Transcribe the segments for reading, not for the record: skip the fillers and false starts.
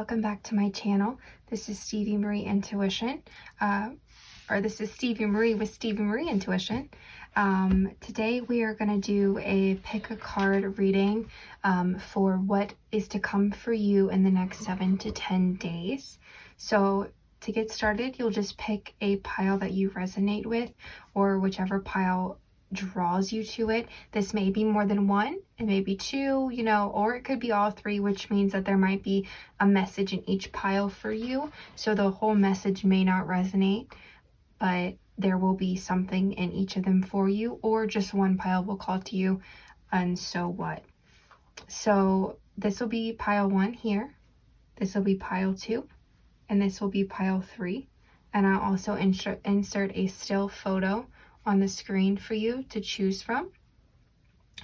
welcome back to my channel. This is Stevie Marie Intuition, this is Stevie Marie with Stevie Marie Intuition. Today we are going to do a pick a card reading for what is to come for you in the next 7 to 10 days. So to get started, you'll just pick a pile that you resonate with, or whichever pile draws you to it. This may be more than one, it may be two, or it could be all three, which means that there might be a message in each pile for you. So the whole message may not resonate, but there will be something in each of them for you, or just one pile will call to you, and so what. So this will be pile 1 here, this will be pile 2, and this will be pile 3. And I'll also insert a still photo on the screen for you to choose from.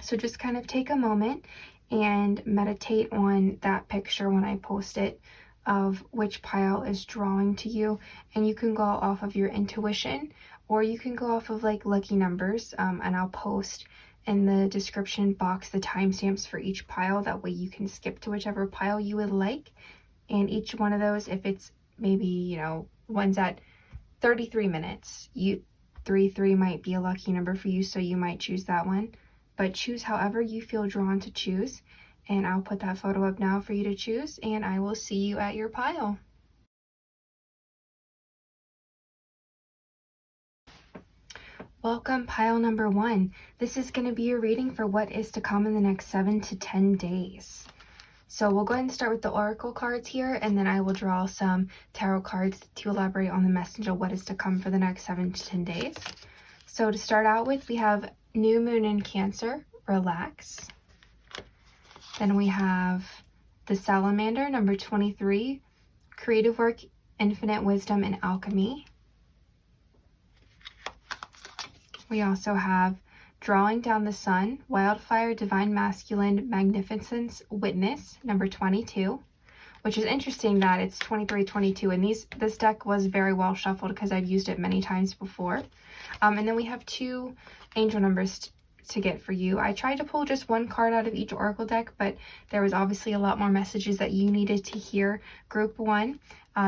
So just kind of take a moment and meditate on that picture when I post it, of which pile is drawing to you. And you can go off of your intuition, or you can go off of like lucky numbers, and I'll post in the description box the timestamps for each pile. That way you can skip to whichever pile you would like. And each one of those, if it's maybe, one's at 33 minutes, 3 might be a lucky number for you, so you might choose that one. But choose however you feel drawn to choose, and I'll put that photo up now for you to choose, and I will see you at your pile. Welcome, pile number 1. This is going to be a reading for what is to come in the next 7 to 10 days. So we'll go ahead and start with the oracle cards here, and then I will draw some tarot cards to elaborate on the message of what is to come for the next 7 to 10 days. So to start out with, we have New Moon in Cancer, relax. Then we have the Salamander, number 23, creative work, infinite wisdom, and alchemy. We also have Drawing Down the Sun, Wildfire, Divine Masculine, Magnificence, Witness, number 22, which is interesting that it's 23, 22, and this deck was very well shuffled because I've used it many times before. And then we have 2 angel numbers to get for you. I tried to pull just 1 card out of each oracle deck, but there was obviously a lot more messages that you needed to hear. Group 1.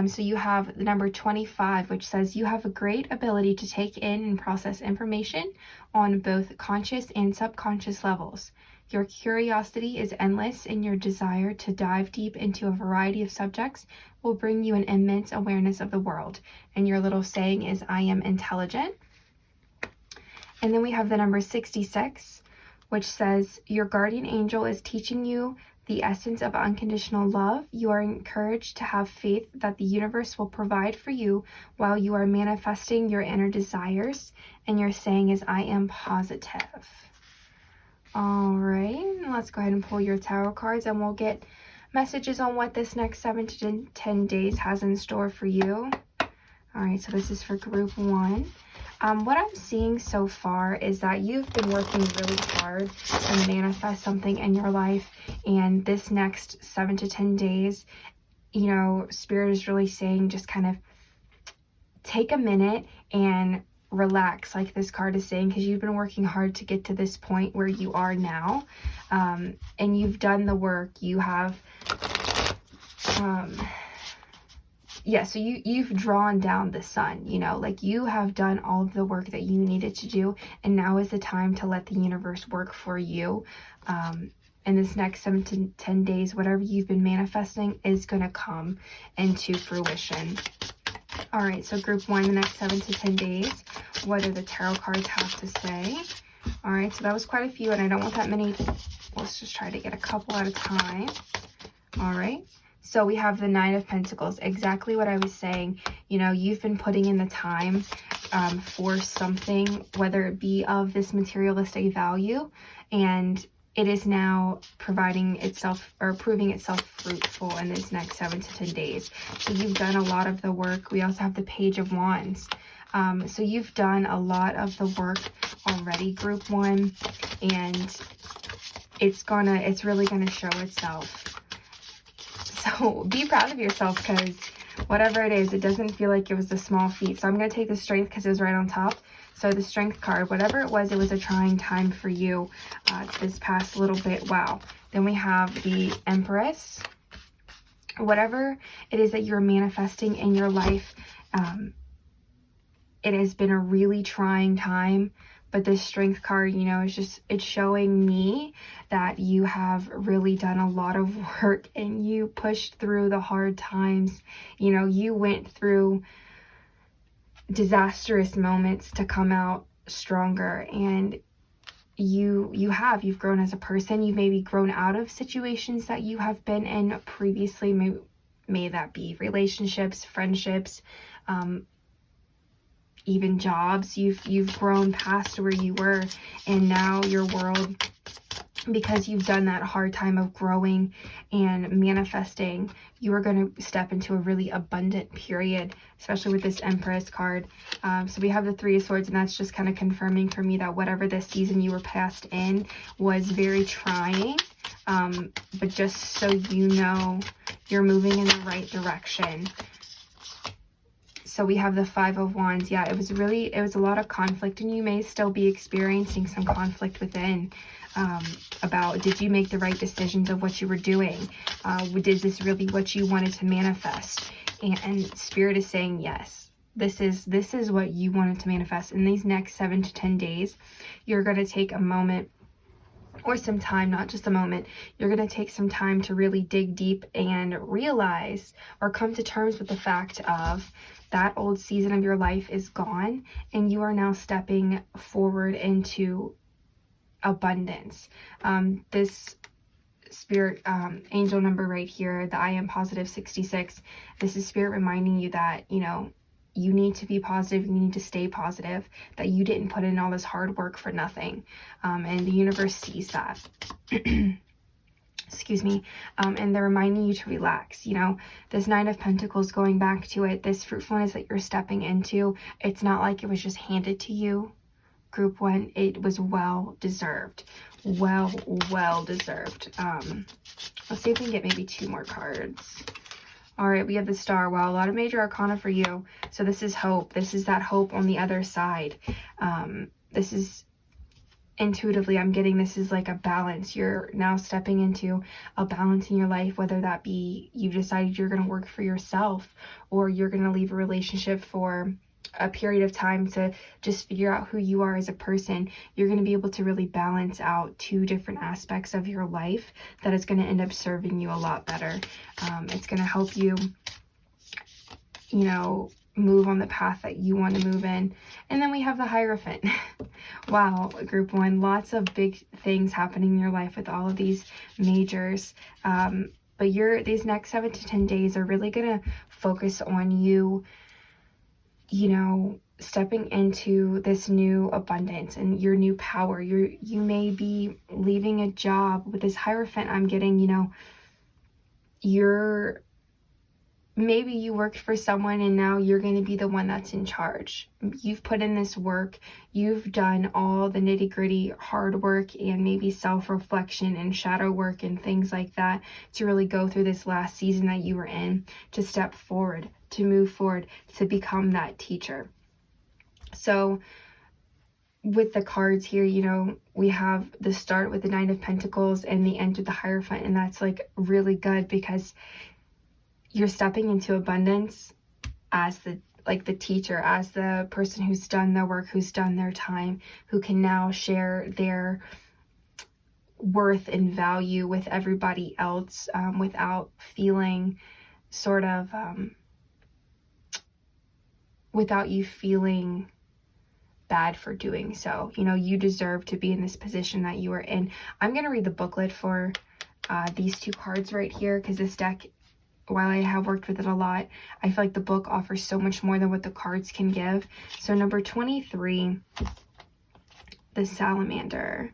So you have the number 25, which says you have a great ability to take in and process information on both conscious and subconscious levels. Your curiosity is endless, and your desire to dive deep into a variety of subjects will bring you an immense awareness of the world. And your little saying is, I am intelligent. And then we have the number 66, which says your guardian angel is teaching you the essence of unconditional love. You are encouraged to have faith that the universe will provide for you while you are manifesting your inner desires. And your saying is, I am positive. All right, let's go ahead and pull your tarot cards, and we'll get messages on what this next 7 to 10 days has in store for you. All right, so this is for group 1. What I'm seeing so far is that you've been working really hard to manifest something in your life, and this next 7 to 10 days, Spirit is really saying just kind of take a minute and relax, like this card is saying, because you've been working hard to get to this point where you are now, and you've done the work. You have so you've drawn down the sun, like you have done all of the work that you needed to do, and now is the time to let the universe work for you. In this next 7 to 10 days, whatever you've been manifesting is going to come into fruition. All right, so group 1, the next 7 to 10 days, what do the tarot cards have to say? All right, so that was quite a few, and I don't want that many. Let's just try to get a couple at a time. All right. So we have the 9 of Pentacles, exactly what I was saying. You've been putting in the time for something, whether it be of this materialistic value, and it is now proving itself fruitful in this next 7 to 10 days. So you've done a lot of the work. We also have the Page of Wands. So you've done a lot of the work already, group 1, and it's really gonna show itself. So be proud of yourself, because whatever it is, it doesn't feel like it was a small feat. So I'm going to take the Strength because it was right on top. So the Strength card, whatever it was a trying time for you this past little bit. Wow. Then we have the Empress, whatever it is that you're manifesting in your life, it has been a really trying time, but this Strength card, you know, it's showing me that you have really done a lot of work and you pushed through the hard times. You know, you went through disastrous moments to come out stronger, and you've grown as a person. You've maybe grown out of situations that you have been in previously, may that be relationships, friendships, even jobs. You've grown past where you were, and now your world, because you've done that hard time of growing and manifesting, you are going to step into a really abundant period, especially with this Empress card. So we have the Three of Swords, and that's just kind of confirming for me that whatever this season you were passed in was very trying. But just so you know, you're moving in the right direction. So we have the Five of Wands. Yeah, it was a lot of conflict, and you may still be experiencing some conflict within, about, did you make the right decisions of what you were doing? Is this really what you wanted to manifest? And Spirit is saying yes. This is what you wanted to manifest. In these next 7 to 10 days, you're going to take a moment, or some time, not just a moment. You're going to take some time to really dig deep and realize, or come to terms with the fact of, that old season of your life is gone, and you are now stepping forward into abundance. This Spirit angel number right here, the I am positive 66, this is Spirit reminding you that, you know, you need to be positive, you need to stay positive, that you didn't put in all this hard work for nothing. And the universe sees that. Excuse me. And they're reminding you to relax. You know, this Nine of Pentacles, going back to it, this fruitfulness that you're stepping into, it's not like it was just handed to you, Group 1. It was well deserved. Well deserved. Let's see if we can get maybe 2 more cards. All right, we have the Star. Wow, a lot of major arcana for you. So this is hope. This is that hope on the other side. This is, intuitively, I'm getting this is like a balance. You're now stepping into a balance in your life, whether that be you've decided you're going to work for yourself, or you're going to leave a relationship for a period of time to just figure out who you are as a person. You're going to be able to really balance out 2 different aspects of your life that is going to end up serving you a lot better. It's going to help you, you know, move on the path that you want to move in. And then we have the Hierophant. Wow, Group 1, lots of big things happening in your life with all of these majors. But these next 7 to 10 days are really going to focus on you, you know, stepping into this new abundance and your new power. You may be leaving a job. With this Hierophant, I'm getting, you know, maybe you worked for someone and now you're going to be the one that's in charge. You've put in this work. You've done all the nitty-gritty hard work and maybe self-reflection and shadow work and things like that to really go through this last season that you were in, to step forward, to move forward, to become that teacher. So with the cards here, you know, we have the start with the Nine of Pentacles and the end with the Hierophant, and that's like really good because you're stepping into abundance as the teacher, as the person who's done their work, who's done their time, who can now share their worth and value with everybody else, without feeling sort of, without you feeling bad for doing so. You know, you deserve to be in this position that you are in. I'm going to read the booklet for these 2 cards right here, because this deck, while I have worked with it a lot, I feel like the book offers so much more than what the cards can give. So number 23, the Salamander.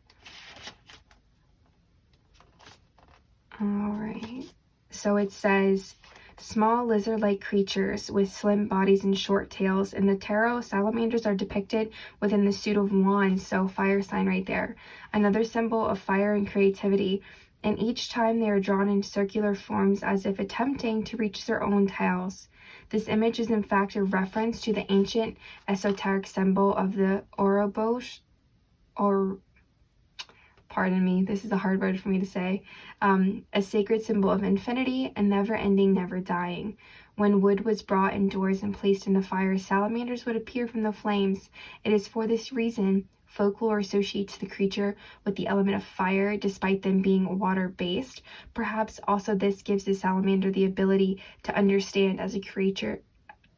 All right. So it says, small lizard-like creatures with slim bodies and short tails. In the tarot, salamanders are depicted within the suit of wands, so fire sign right there. Another symbol of fire and creativity. And each time they are drawn in circular forms as if attempting to reach their own tails. This image is in fact a reference to the ancient esoteric symbol of the Ouroboros, or pardon me, this is a hard word for me to say, a sacred symbol of infinity and never-ending, never dying. When wood was brought indoors and placed in the fire, salamanders would appear from the flames. It is for this reason folklore associates the creature with the element of fire, despite them being water-based. Perhaps also this gives the salamander the ability to understand as a creature,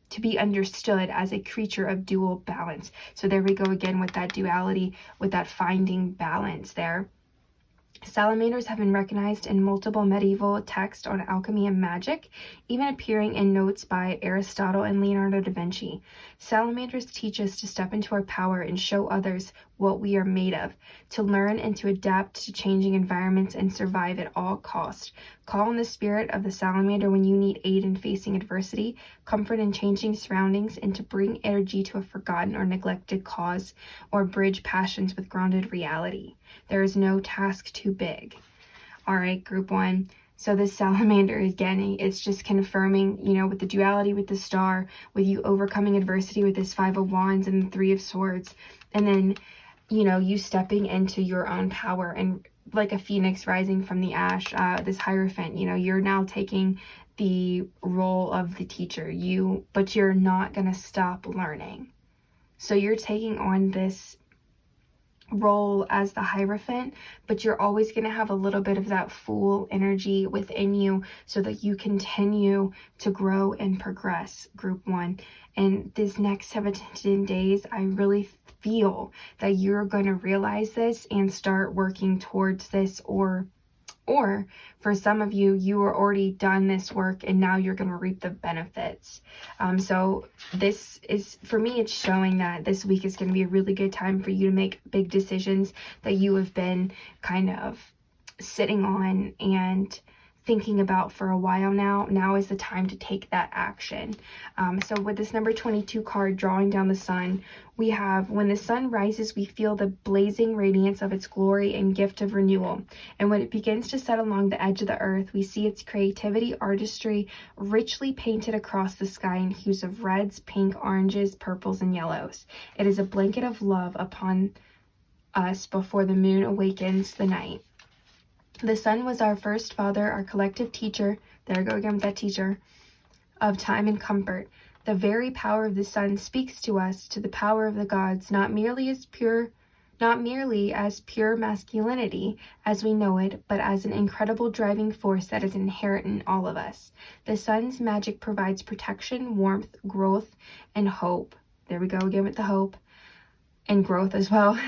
to be understood as a creature of dual balance. So there we go again with that duality, with that finding balance there. Salamanders have been recognized in multiple medieval texts on alchemy and magic, even appearing in notes by Aristotle and Leonardo da Vinci. Salamanders teach us to step into our power and show others what we are made of, to learn and to adapt to changing environments and survive at all costs. Call on the spirit of the salamander when you need aid in facing adversity, comfort in changing surroundings, and to bring energy to a forgotten or neglected cause, or bridge passions with grounded reality. There is no task too big. All right, group 1. So this salamander, again, it's just confirming, with the duality with the star, with you overcoming adversity with this 5 of Wands and the 3 of Swords, and then, you stepping into your own power and like a phoenix rising from the ash, this Hierophant, you're now taking the role of the teacher, but you're not going to stop learning. So you're taking on this role as the Hierophant, but you're always going to have a little bit of that Fool energy within you so that you continue to grow and progress, group 1. And this next 7 to 10 days, I really feel that you're going to realize this and start working towards this, or for some of you, you are already done this work and now you're going to reap the benefits. So this is, for me, it's showing that this week is going to be a really good time for you to make big decisions that you have been kind of sitting on and thinking about for a while now. Now is the time to take that action. So with this number 22 card, drawing down the sun, we have, when the sun rises, we feel the blazing radiance of its glory and gift of renewal. And when it begins to set along the edge of the earth, we see its creativity, artistry, richly painted across the sky in hues of reds, pink, oranges, purples, and yellows. It is a blanket of love upon us before the moon awakens the night. The sun was our first father, our collective teacher, there I go again with that teacher, of time and comfort. The very power of the sun speaks to us, to the power of the gods, not merely as pure masculinity as we know it, but as an incredible driving force that is inherent in all of us. The sun's magic provides protection, warmth, growth, and hope. There we go again with the hope and growth as well.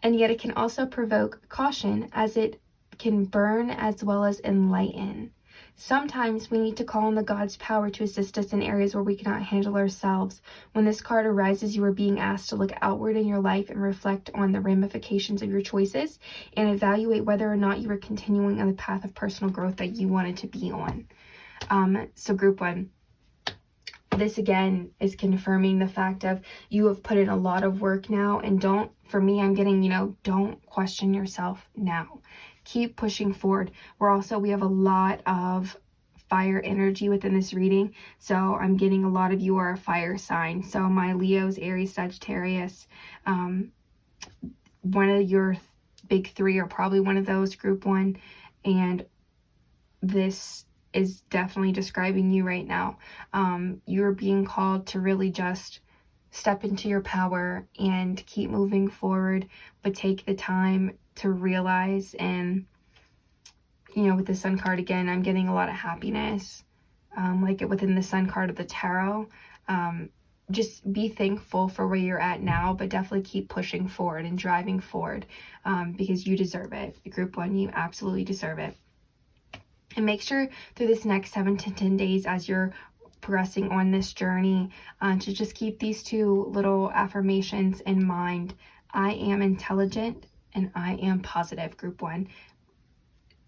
And yet it can also provoke caution, as it can burn as well as enlighten. Sometimes we need to call on the God's power to assist us in areas where we cannot handle ourselves. When this card arises, you are being asked to look outward in your life and reflect on the ramifications of your choices and evaluate whether or not you are continuing on the path of personal growth that you wanted to be on. So group 1, this again is confirming the fact of you have put in a lot of work now, and I'm getting, don't question yourself now. Keep pushing forward. We have a lot of fire energy within this reading, so I'm getting a lot of you are a fire sign. So my Leos, Aries, Sagittarius, one of your big 3 are probably one of those, group 1, and this is definitely describing you right now. You're being called to really just step into your power and keep moving forward, but take the time to realize. And with the sun card again, I'm getting a lot of happiness, like within the sun card of the tarot. Just be thankful for where you're at now, but definitely keep pushing forward and driving forward, because you deserve it. Group 1, you absolutely deserve it. And make sure through this next 7 to 10 days, as you're progressing on this journey, to just keep these 2 little affirmations in mind. I am intelligent and I am positive, group 1.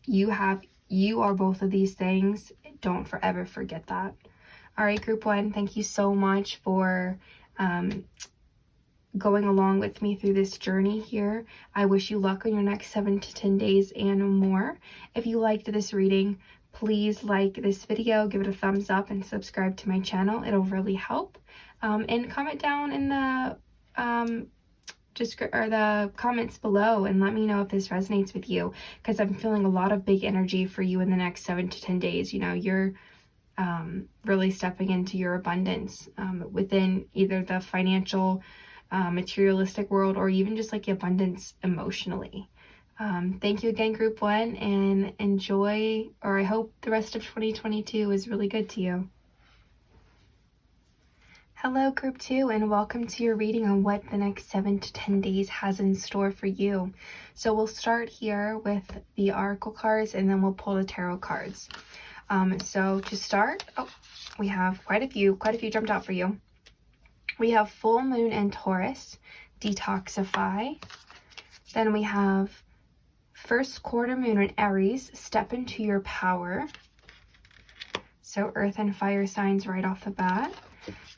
You are both of these things. Don't forever forget that. All right, group 1, thank you so much for going along with me through this journey here. I wish you luck on your next 7 to 10 days and more. If you liked this reading, please like this video, give it a thumbs up, and subscribe to my channel. It'll really help. And comment down in the or the comments below and let me know if this resonates with you, because I'm feeling a lot of big energy for you in the next 7 to 10 days. You know, you're really stepping into your abundance within either the financial, materialistic world, or even just like abundance emotionally. Thank you again, Group 1, and enjoy, or I hope the rest of 2022 is really good to you. Hello, Group 2, and welcome to your reading on what the next 7 to 10 days has in store for you. So we'll start here with the oracle cards, and then we'll pull the tarot cards. So to start, we have quite a few jumped out for you. We have full moon in Taurus, detoxify. Then we have first quarter moon in Aries, step into your power. So earth and fire signs right off the bat.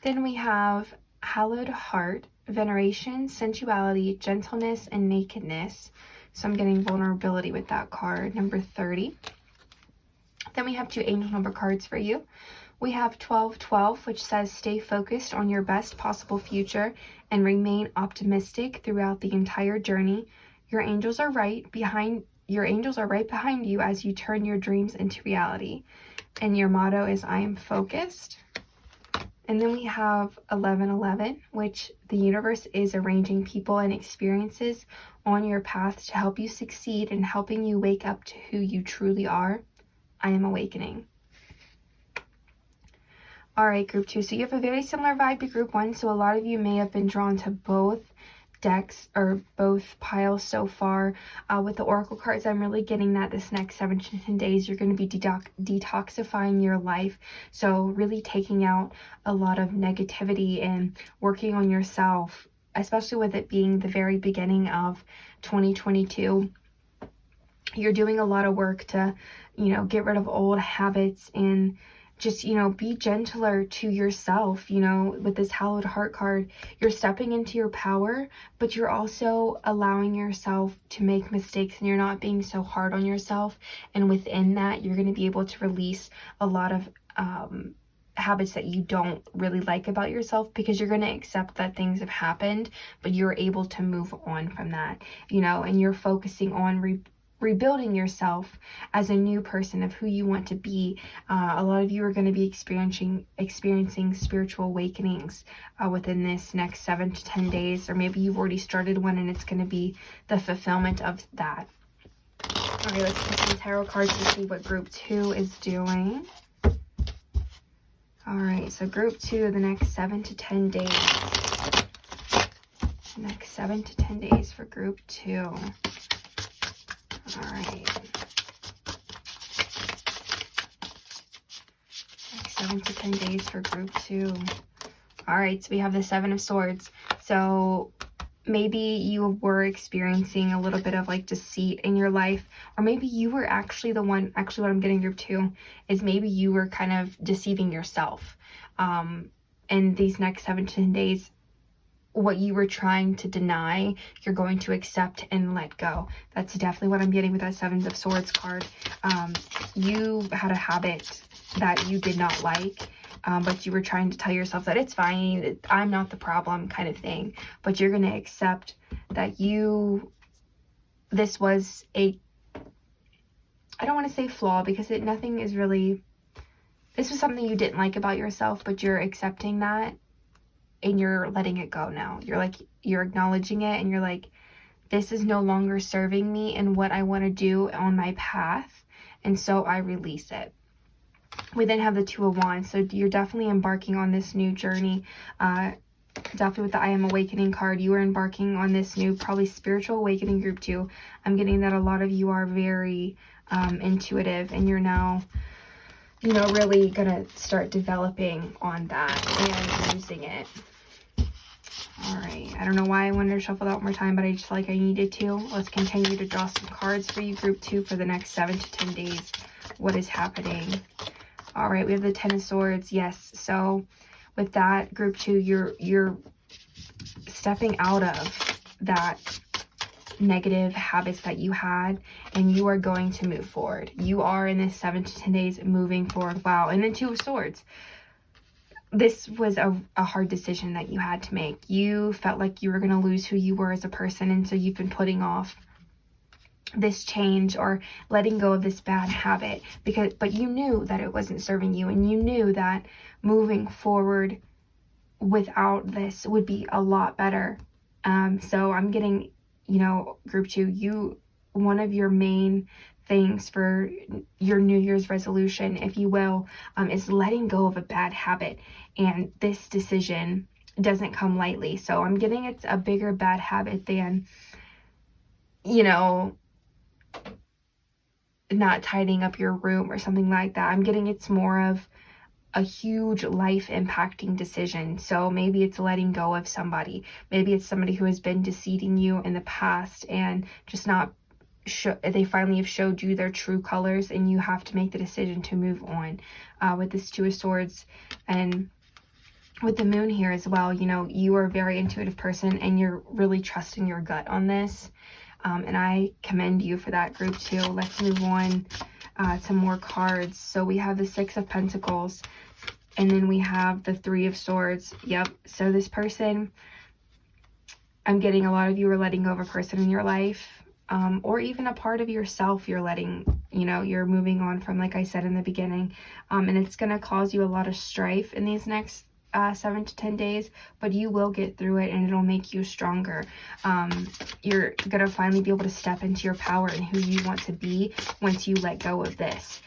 Then we have hallowed heart, veneration, sensuality, gentleness, and nakedness. So I'm getting vulnerability with that card, number 30. Then we have 2 angel number cards for you. We have 1212, which says stay focused on your best possible future and remain optimistic throughout the entire journey. Your angels are right behind you as you turn your dreams into reality. And your motto is I am focused. And then we have 1111, which the universe is arranging people and experiences on your path to help you succeed and helping you wake up to who you truly are. I am awakening. All right, Group 2. So you have a very similar vibe to Group 1. So a lot of you may have been drawn to both decks or both piles so far. With the oracle cards, I'm really getting that this next 7 to 10 days, you're going to be detoxifying your life. So really taking out a lot of negativity and working on yourself, especially with it being the very beginning of 2022. You're doing a lot of work to, get rid of old habits and just, be gentler to yourself. With this hallowed heart card, you're stepping into your power, but you're also allowing yourself to make mistakes and you're not being so hard on yourself. And within that, you're going to be able to release a lot of habits that you don't really like about yourself, because you're going to accept that things have happened, but you're able to move on from that, and you're focusing on rebuilding yourself as a new person of who you want to be. A lot of you are going to be experiencing spiritual awakenings within this next 7 to 10 days, or maybe you've already started one and it's going to be the fulfillment of that. All right, let's put some tarot cards to see what Group 2 is doing. All right, so Group 2, the next 7 to 10 days. Next 7 to 10 days for Group 2. All right. Next 7 to 10 days for Group 2. All right, so we have the 7 of Swords. So maybe you were experiencing a little bit of like deceit in your life, or maybe you were actually the one, what I'm getting Group 2 is maybe you were kind of deceiving yourself. In these next 7 to 10 days, what you were trying to deny, you're going to accept and let go. That's definitely what I'm getting with that 7 of Swords card. You had a habit that you did not like, but you were trying to tell yourself that it's fine, I'm not the problem kind of thing. But you're going to accept that this was I don't want to say flaw, because nothing is really, this was something you didn't like about yourself, but you're accepting that. And you're letting it go now. You're acknowledging it, and you're like, this is no longer serving me and what I want to do on my path. And so I release it. We then have the 2 of Wands. So you're definitely embarking on this new journey. Definitely with the I am awakening card, you are embarking on this new, probably spiritual awakening, Group 2. I'm getting that a lot of you are very intuitive, and you're now, really gonna start developing on that and using it. All right, I don't know why I wanted to shuffle that one more time, but I just felt like I needed to. Let's continue to draw some cards for you, Group 2, for the next 7 to 10 days. What is happening? All right, we have the 10 of Swords. Yes, so with that, Group 2, you're stepping out of that negative habits that you had, and you are going to move forward. You are in this 7 to 10 days moving forward. Wow. And then 2 of Swords. this was a hard decision that you had to make. You felt like you were going to lose who you were as a person, and so you've been putting off this change or letting go of this bad habit but you knew that it wasn't serving you, and you knew that moving forward without this would be a lot better. So I'm getting, group 2, one of your main things for your New Year's resolution, if you will, is letting go of a bad habit. And this decision doesn't come lightly. So I'm getting it's a bigger bad habit than, not tidying up your room or something like that. I'm getting it's more of a huge life impacting decision. So maybe it's letting go of somebody. Maybe it's somebody who has been deceiving you in the past and just not they finally have showed you their true colors, and you have to make the decision to move on. With this 2 of Swords and with the Moon here as well, you are a very intuitive person and you're really trusting your gut on this. And I commend you for that, group 2. Let's move on to more cards. So we have the 6 of Pentacles, and then we have the 3 of Swords. Yep. So this person, I'm getting a lot of you are letting go of a person in your life, or even a part of yourself you're letting, you're moving on from, like I said in the beginning. And it's going to cause you a lot of strife in these next 7 to 10 days, but you will get through it, and it'll make you stronger. You're gonna finally be able to step into your power and who you want to be once you let go of this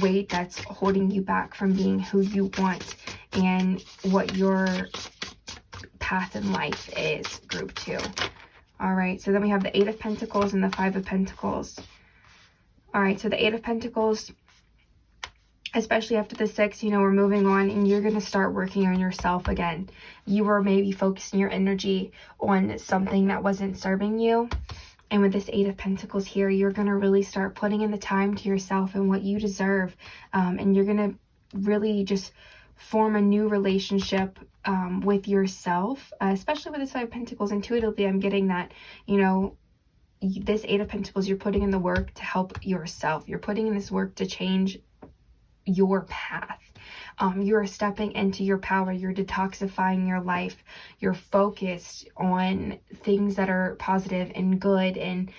weight that's holding you back from being who you want and what your path in life is, group 2. All right, so then we have the 8 of Pentacles and the 5 of Pentacles. All right, so the 8 of Pentacles, especially after the 6, we're moving on, and you're going to start working on yourself again. You were maybe focusing your energy on something that wasn't serving you. And with this 8 of Pentacles here, you're going to really start putting in the time to yourself and what you deserve. And you're going to really just form a new relationship with yourself, especially with this 5 of Pentacles. Intuitively, I'm getting that, this 8 of Pentacles, you're putting in the work to help yourself. You're putting in this work to change your path. You're stepping into your power. You're detoxifying your life. You're focused on things that are positive and good, and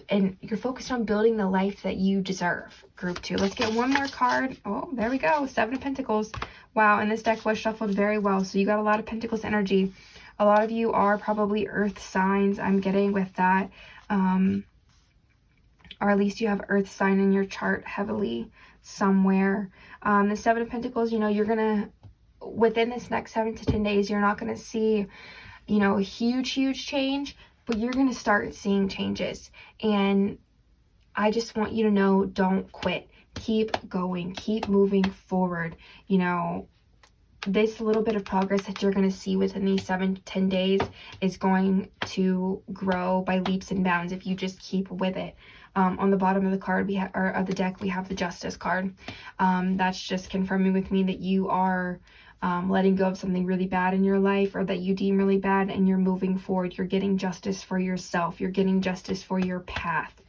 and you're focused on building the life that you deserve, group 2. Let's get one more card. Oh, there we go. 7 of Pentacles. Wow, and this deck was shuffled very well. So you got a lot of Pentacles energy. A lot of you are probably earth signs, I'm getting with that. Or at least you have earth sign in your chart heavily somewhere. The 7 of Pentacles, you're going to, within this next 7 to 10 days, you're not going to see, a huge change, but you're going to start seeing changes. And I just want you to know, don't quit. Keep going. Keep moving forward. This little bit of progress that you're going to see within these 7 to 10 days is going to grow by leaps and bounds if you just keep with it. On the bottom of the card, of the deck, we have the Justice card. That's just confirming with me that you are letting go of something really bad in your life, or that you deem really bad, and you're moving forward. You're getting justice for yourself. You're getting justice for your path.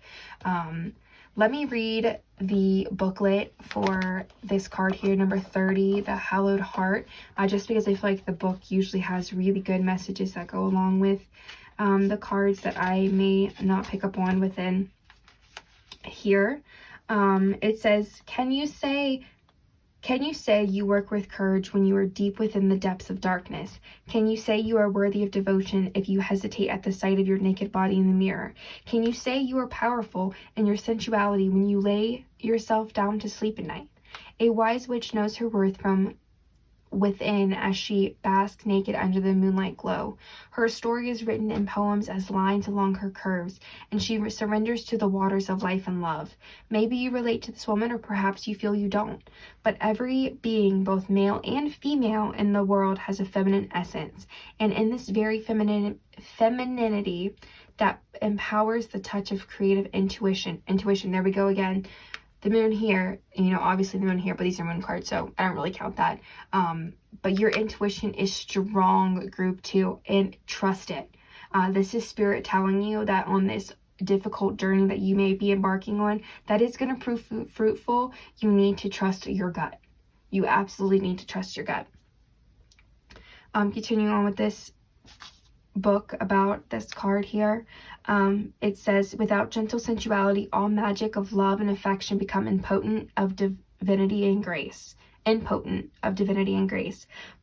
Let me read the booklet for this card here, number 30, the Hallowed Heart, just because I feel like the book usually has really good messages that go along with the cards that I may not pick up on within here. It says, can you say you work with courage when you are deep within the depths of darkness? Can you say you are worthy of devotion if you hesitate at the sight of your naked body in the mirror? Can you say you are powerful in your sensuality when you lay yourself down to sleep at night? A wise witch knows her worth from within as she basks naked under the moonlight glow. Her story is written in poems as lines along her curves, and she surrenders to the waters of life and love. Maybe you relate to this woman, or perhaps you feel you don't, but every being, both male and female in the world, has a feminine essence, and in this very femininity that empowers the touch of creative intuition, there we go again. The moon here, obviously the moon here, but these are moon cards, so I don't really count that. But your intuition is strong, group 2, and trust it. This is spirit telling you that on this difficult journey that you may be embarking on, that is going to prove fruitful. You need to trust your gut. You absolutely need to trust your gut. Continuing on with this book about this card here, it says, without gentle sensuality, all magic of love and affection become impotent of divinity and grace.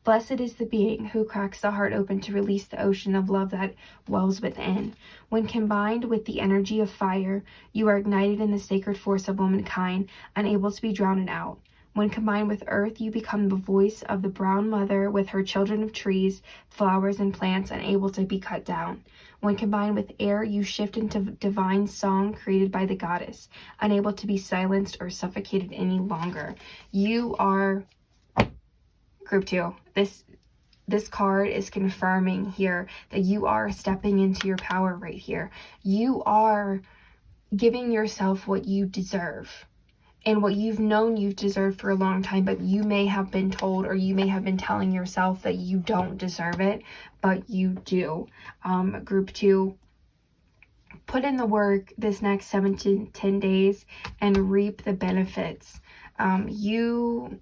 Blessed is the being who cracks the heart open to release the ocean of love that wells within. When combined with the energy of fire, you are ignited in the sacred force of womankind, unable to be drowned out. When combined with earth, you become the voice of the brown mother with her children of trees, flowers, and plants, unable to be cut down. When combined with air, you shift into divine song created by the goddess, unable to be silenced or suffocated any longer. You are group 2. This card is confirming here that you are stepping into your power right here. You are giving yourself what you deserve. And what you've known you've deserved for a long time, but you may have been told, or you may have been telling yourself that you don't deserve it, but you do. Group 2, put in the work this next 7 to 10 days and reap the benefits. You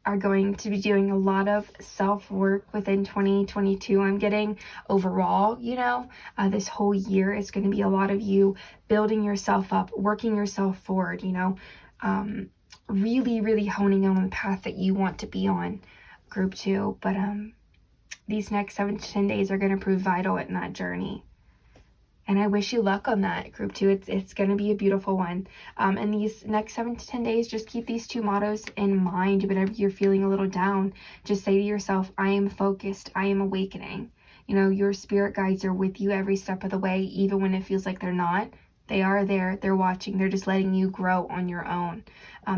are going to be doing a lot of self-work within 2022. I'm getting overall, this whole year is going to be a lot of you building yourself up, working yourself forward, really, really honing in on the path that you want to be on, group 2. But these next 7 to 10 days are going to prove vital in that journey. And I wish you luck on that, group 2. It's going to be a beautiful one. And these next 7 to 10 days, just keep these 2 mottos in mind. Whenever you're feeling a little down, just say to yourself, I am focused, I am awakening. Your spirit guides are with you every step of the way, even when it feels like they're not. They are there, they're watching, they're just letting you grow on your own.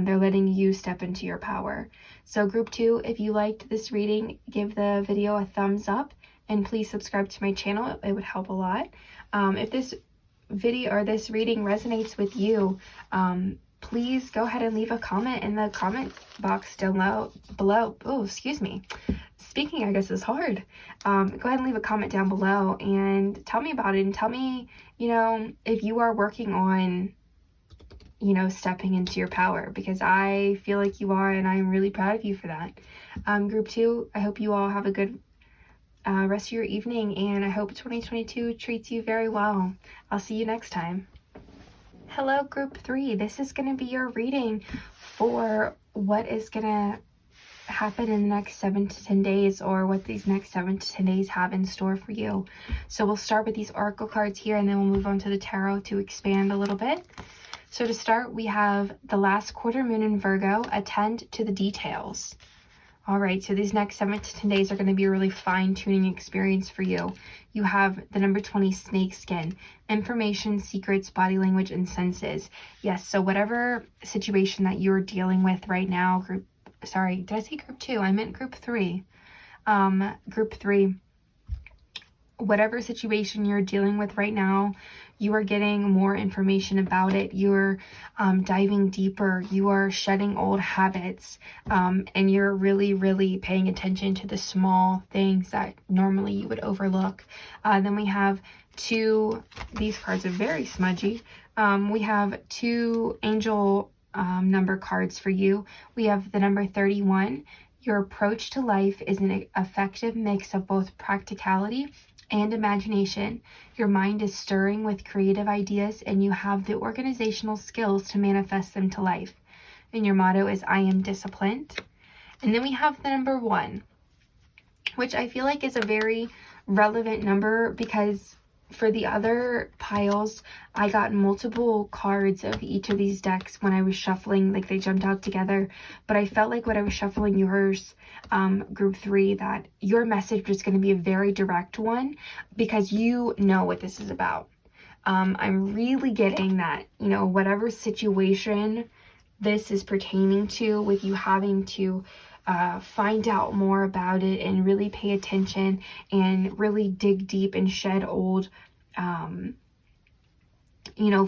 They're letting you step into your power. So group 2, if you liked this reading, give the video a thumbs up, and please subscribe to my channel. It would help a lot. If this video or this reading resonates with you, please go ahead and leave a comment in the comment box down below. Oh, excuse me. Speaking, I guess, is hard. Go ahead and leave a comment down below and tell me about it, and tell me, if you are working on, stepping into your power, because I feel like you are, and I'm really proud of you for that. Group 2, I hope you all have a good rest of your evening, and I hope 2022 treats you very well. I'll see you next time. Hello, group 3. This is going to be your reading for what is going to happen in the next 7 to 10 days, or what these next 7 to 10 days have in store for you. So we'll start with these oracle cards here, and then we'll move on to the tarot to expand a little bit. So to start, we have the last quarter moon in Virgo. Attend to the details. All right, so these next 7 to 10 days are going to be a really fine-tuning experience for you. You have the number 20, snake skin, information, secrets, body language, and senses. Yes, so whatever situation that you're dealing with right now, sorry, did I say group 2? I meant group 3. Group 3, whatever situation you're dealing with right now, you are getting more information about it. You're diving deeper. You are shedding old habits, and you're really, really paying attention to the small things that normally you would overlook. Then we have these cards are very smudgy. We have 2 angel number cards for you. We have the number 31. Your approach to life is an effective mix of both practicality and imagination. Your mind is stirring with creative ideas, and you have the organizational skills to manifest them to life. And your motto is, I am disciplined. And then we have the number 1, which I feel like is a very relevant number, because for the other piles, I got multiple cards of each of these decks when I was shuffling, like they jumped out together. But I felt like when I was shuffling yours, group 3, that your message was going to be a very direct one, because you know what this is about. I'm really getting that, whatever situation this is pertaining to, with you having to find out more about it and really pay attention and really dig deep and shed old,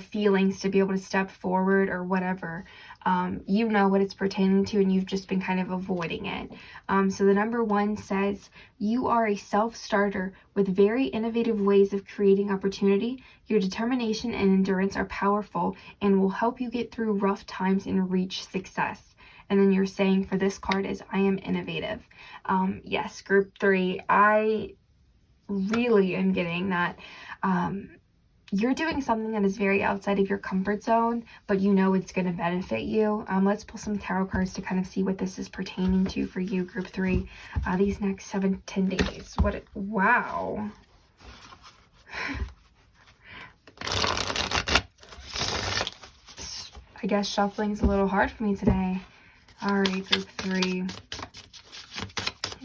feelings to be able to step forward or whatever. You know what it's pertaining to, and you've just been kind of avoiding it. So the number 1 says, you are a self-starter with very innovative ways of creating opportunity. Your determination and endurance are powerful and will help you get through rough times and reach success. And then your saying for this card is, I am innovative. Yes, group 3, I really am getting that you're doing something that is very outside of your comfort zone, but you know it's going to benefit you. Let's pull some tarot cards to kind of see what this is pertaining to for you, group 3, these next 7-10 days. Wow. I guess shuffling's a little hard for me today. All right, group 3.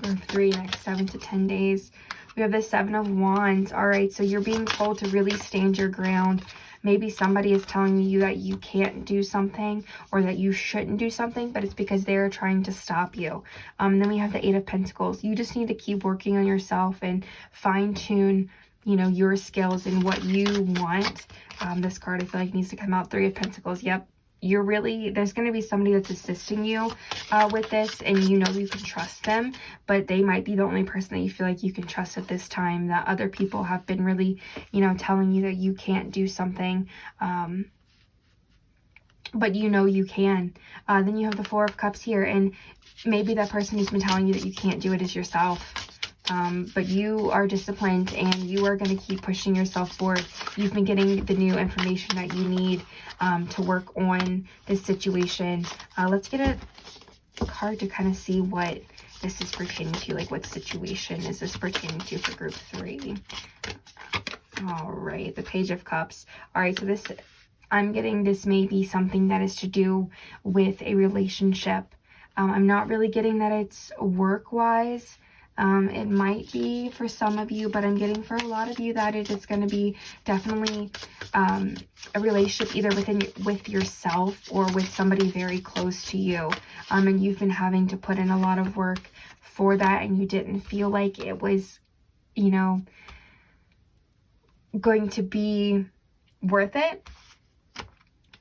Group 3, next 7 to 10 days. We have the 7 of Wands. All right, so you're being told to really stand your ground. Maybe somebody is telling you that you can't do something or that you shouldn't do something, but it's because they're trying to stop you. And then we have the 8 of Pentacles. You just need to keep working on yourself and fine-tune, you know, your skills and what you want. This card, I feel like, needs to come out. 3 of Pentacles. Yep. There's going to be somebody that's assisting you with this, and you know you can trust them, but they might be the only person that you feel like you can trust at this time. That other people have been really, you know, telling you that you can't do something, but you know you can. Then you have the 4 of Cups here, and maybe that person who's been telling you that you can't do it is yourself. But you are disciplined and you are going to keep pushing yourself forward. You've been getting the new information that you need to work on this situation. Let's get a card to kind of see what this is pertaining to. Like, what situation is this pertaining to for group 3? All right, the Page of Cups. All right, so I'm getting this may be something that is to do with a relationship. I'm not really getting that it's work-wise. It might be for some of you, but I'm getting for a lot of you that it is going to be definitely a relationship either with yourself or with somebody very close to you. And you've been having to put in a lot of work for that, and you didn't feel like it was, you know, going to be worth it.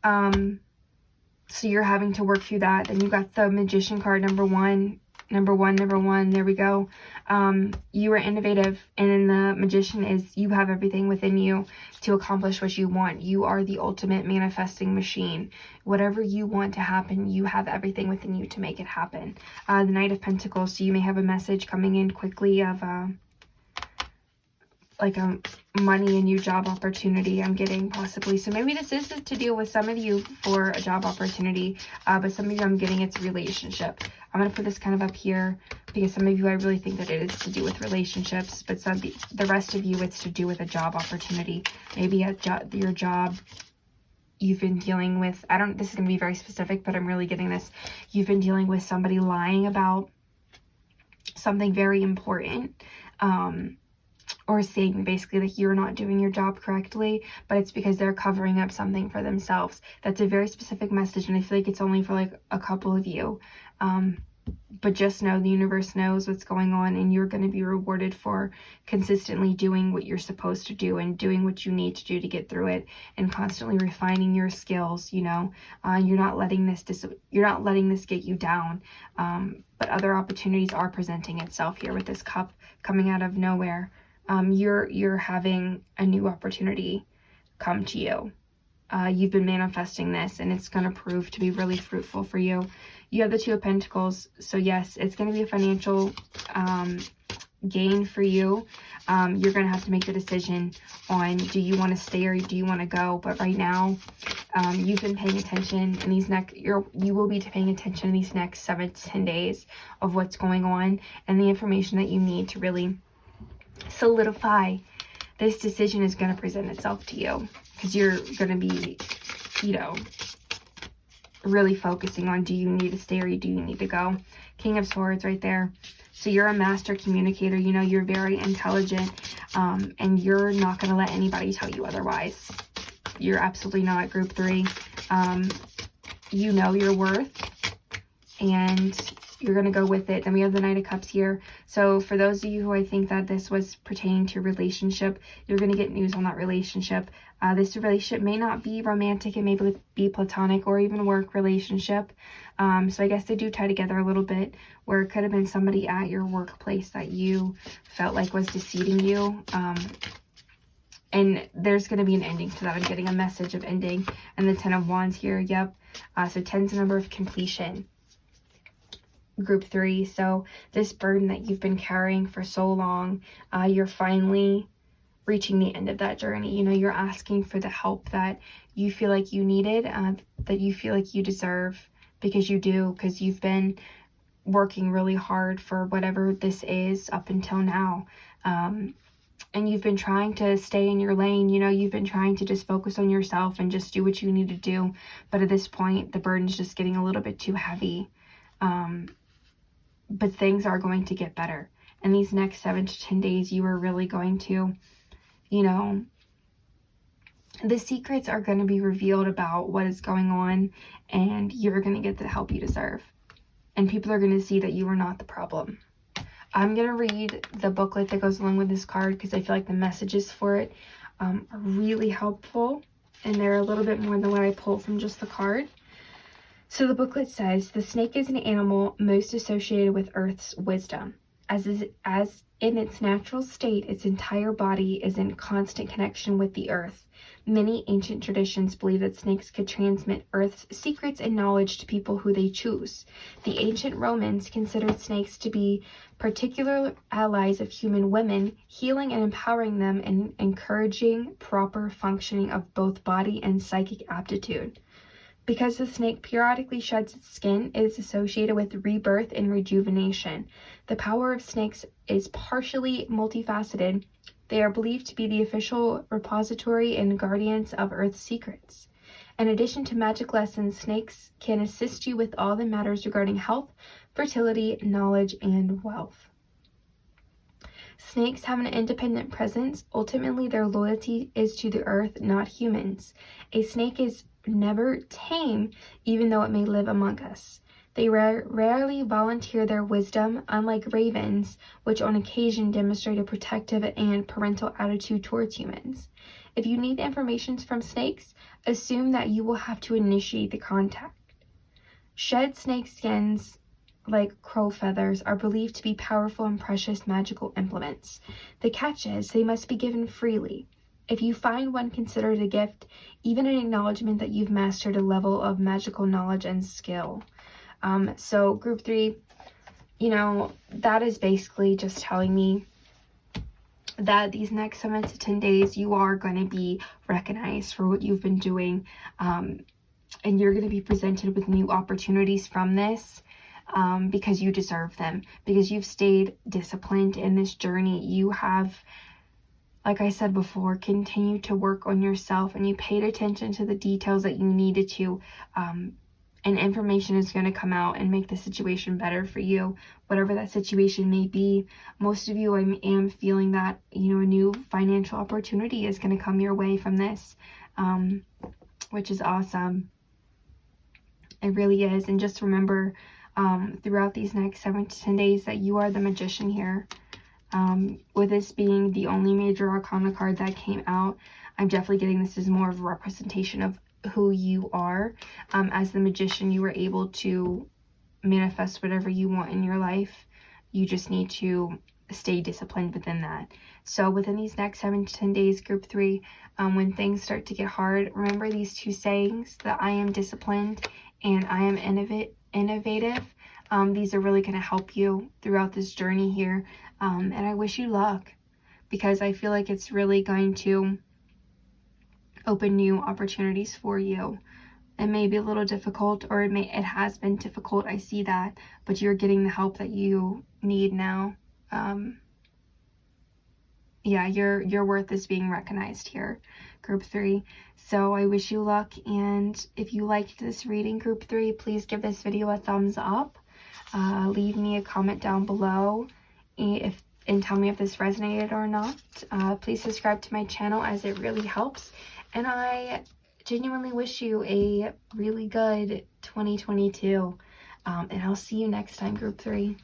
So you're having to work through that. Then you got the Magician card, number one. There we go. You are innovative, and then the Magician is you have everything within you to accomplish what you want. You are the ultimate manifesting machine. Whatever you want to happen, you have everything within you to make it happen. The Knight of Pentacles, so you may have a message coming in quickly of like a money, a new job opportunity I'm getting possibly. So maybe this is to deal with some of you for a job opportunity, but some of you I'm getting it's a relationship. I'm going to put this kind of up here because some of you I really think that it is to do with relationships, but the rest of you it's to do with a job opportunity. Maybe your job you've been dealing with, this is going to be very specific, but I'm really getting this. You've been dealing with somebody lying about something very important, or saying basically that you're not doing your job correctly, but it's because they're covering up something for themselves. That's a very specific message, and I feel like it's only for like a couple of you. But just know the universe knows what's going on, and you're going to be rewarded for consistently doing what you're supposed to do and doing what you need to do to get through it, and constantly refining your skills. You know, you're not letting this get you down. But other opportunities are presenting itself here with this cup coming out of nowhere. You're having a new opportunity come to you. You've been manifesting this, and it's going to prove to be really fruitful for you. You have the 2 of Pentacles, so yes, it's going to be a financial gain for you. You're going to have to make the decision on, do you want to stay or do you want to go? But right now, you've been paying attention in these you will be paying attention in these next 7 to 10 days of what's going on and the information that you need to really solidify this decision is going to present itself to you, because you're going to be, you know, really focusing on, do you need to stay or do you need to go? King of Swords right there. So you're a master communicator. You know, you're very intelligent, and you're not going to let anybody tell you otherwise. You're absolutely not. Group 3. You know your worth, and you're going to go with it. Then we have the Knight of Cups here. So for those of you who I think that this was pertaining to relationship, you're going to get news on that relationship. This relationship may not be romantic. It may be platonic or even work relationship. So I guess they do tie together a little bit, where it could have been somebody at your workplace that you felt like was deceiving you. And there's going to be an ending to that. I'm getting a message of ending. And the 10 of Wands here. Yep. So 10's the number of completion. group 3. So this burden that you've been carrying for so long, you're finally reaching the end of that journey. You know, you're asking for the help that you feel like you needed, that you feel like you deserve, because you do, because you've been working really hard for whatever this is up until now. And you've been trying to stay in your lane. You know, you've been trying to just focus on yourself and just do what you need to do. But at this point, the burden's just getting a little bit too heavy. But things are going to get better. In these next 7 to 10 days, you are really going to, you know, the secrets are going to be revealed about what is going on, and you're going to get the help you deserve. And people are going to see that you are not the problem. I'm going to read the booklet that goes along with this card, because I feel like the messages for it are really helpful, and they're a little bit more than what I pulled from just the card. So the booklet says, the snake is an animal most associated with Earth's wisdom. As in its natural state, its entire body is in constant connection with the earth. Many ancient traditions believe that snakes could transmit Earth's secrets and knowledge to people who they choose. The ancient Romans considered snakes to be particular allies of human women, healing and empowering them and encouraging proper functioning of both body and psychic aptitude. Because the snake periodically sheds its skin, it is associated with rebirth and rejuvenation. The power of snakes is partially multifaceted. They are believed to be the official repository and guardians of Earth's secrets. In addition to magic lessons, snakes can assist you with all the matters regarding health, fertility, knowledge, and wealth. Snakes have an independent presence. Ultimately, their loyalty is to the earth, not humans. A snake is never tame, even though it may live among us. They rarely volunteer their wisdom, unlike ravens, which on occasion demonstrate a protective and parental attitude towards humans. If you need information from snakes, assume that you will have to initiate the contact. Shed snake skins, like crow feathers, are believed to be powerful and precious magical implements. The catch is, they must be given freely. If you find one, consider it a gift, even an acknowledgement that you've mastered a level of magical knowledge and skill. So group 3, you know, that is basically just telling me that these next 7 to 10 days, you are going to be recognized for what you've been doing. And you're going to be presented with new opportunities from this. Because you deserve them, because you've stayed disciplined in this journey. You have, like I said before, continued to work on yourself, and you paid attention to the details that you needed to, and information is going to come out and make the situation better for you, whatever that situation may be. Most of you, I am feeling that, you know, a new financial opportunity is going to come your way from this, which is awesome. It really is. And just remember, throughout these next 7 to 10 days, that you are the magician here. With this being the only major arcana card that came out, I'm definitely getting this as more of a representation of who you are. As the magician, you were able to manifest whatever you want in your life. You just need to stay disciplined within that. So within these next 7 to 10 days, group 3, when things start to get hard, remember these 2 sayings, that I am disciplined and I am innovative. These are really going to help you throughout this journey here. And I wish you luck, because I feel like it's really going to open new opportunities for you. It may be a little difficult, or it has been difficult, I see that, but you're getting the help that you need now. Yeah, your worth is being recognized here, group 3. So I wish you luck, and if you liked this reading, group 3, please give this video a thumbs up. Leave me a comment down below and tell me if this resonated or not. Please subscribe to my channel, as it really helps. And I genuinely wish you a really good 2022. And I'll see you next time, group 3.